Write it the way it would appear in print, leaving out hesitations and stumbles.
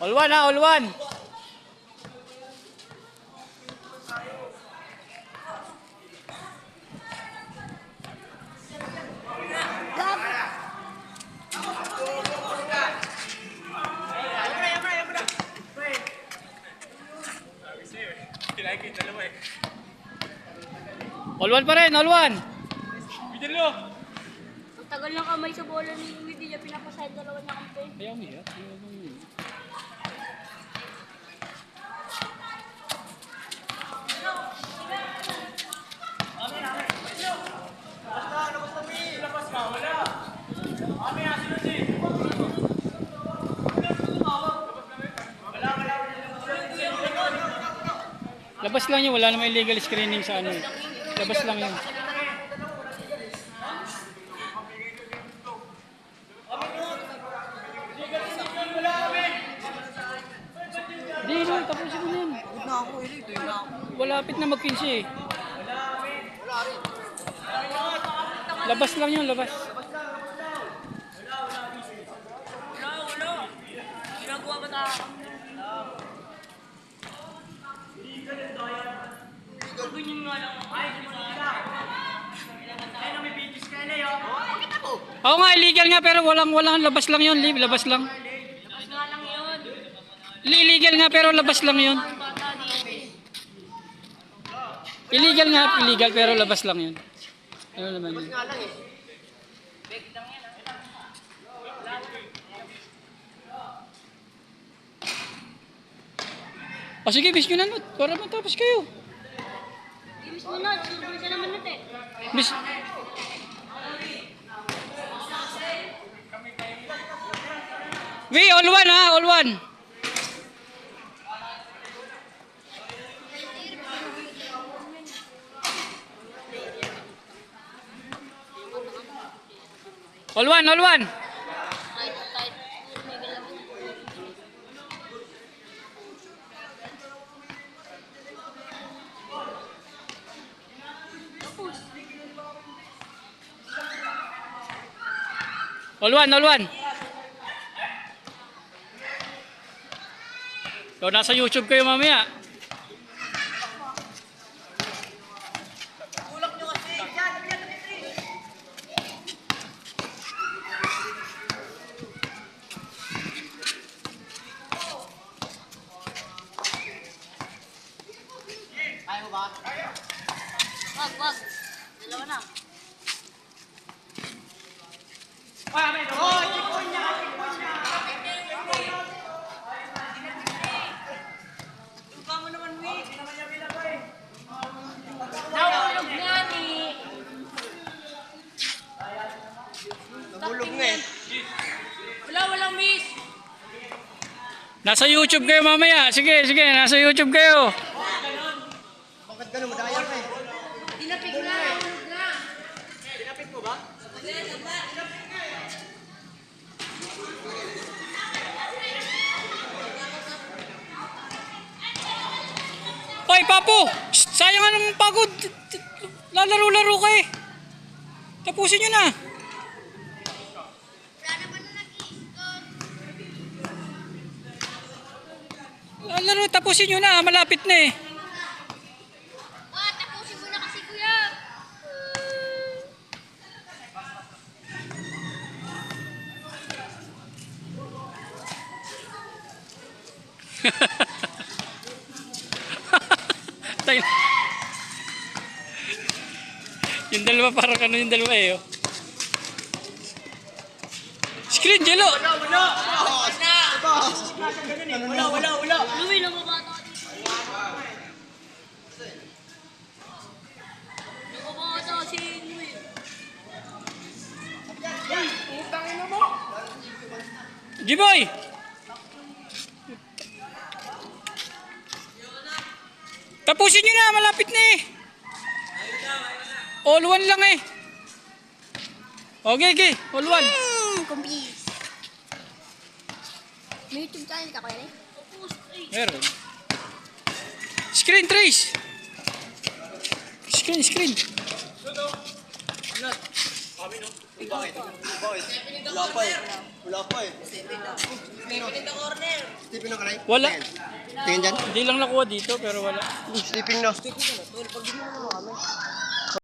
All one ha, all one. All one pa rin, all one. Ang tagal ng kamay sa bola ni Hindi niya pinapasahid dalawa niya kamay. Ayaw mo yan. Ayaw mo yan. Labas lang yun, wala namang illegal screening sa ano. Labas lang yun. Hindi, no, tapusin mo na yun. Huwag na ako, ito yun na ako. Walapit na mag-15 eh. Labas lang yun, labas. Ginagawa ba ta? Ganyan nga lang. Oo nga, illegal nga pero walang labas lang yun, labas lang. Labas nga lang yun. Illegal nga pero labas lang yun. Ang bata dito. Illegal nga, illegal pero labas lang yun. Ano naman yun? O sige, bis nyo na nun. Para matapos kayo. Gimis mo na. Sulubay siya naman natin. Bis. We, all one ha, all one. All one, all one. Kahit may galaw. Tapos. All one, all one. So, nasa YouTube kayo mamaya. Ayaw ba? Wag. Dalawa na. Oh, chikon niya! Tuka mo naman, Wee. Nahulog nga ni. Nahulog nga eh. Walang miss. Nasa YouTube kayo mamaya. Sige, nasa YouTube kayo. Bakit gano'n? Madaya ka eh. Tinapik na. Nahulog na. Tinapit mo ba? Hoy, Papo! Shh, sayang nga naman pagod. Lalaro-laro ka eh. Tapusin nyo na. Lalaro, tapusin nyo na. Malapit na eh. Tapusin mo na kasi kuya. Tayo. Yung dalawa parang ano yung dalawa eh. Oh. Screen, Jello! Wala! Louie, lumabata ka dito. Lumabata si Louie. G-Boy! Tapusin nyo na, malapit na eh. All one lang eh. Okay, all one. Kumpis. May YouTube channel ka kuya? Meron. Screen trace. Screen. Bakit? Wala pa eh. Stephen no kalay? Wala. Tingin dyan? Hindi lang nakuha dito pero wala. Stephen no. Stephen no. Pag-ibig mo naman kami.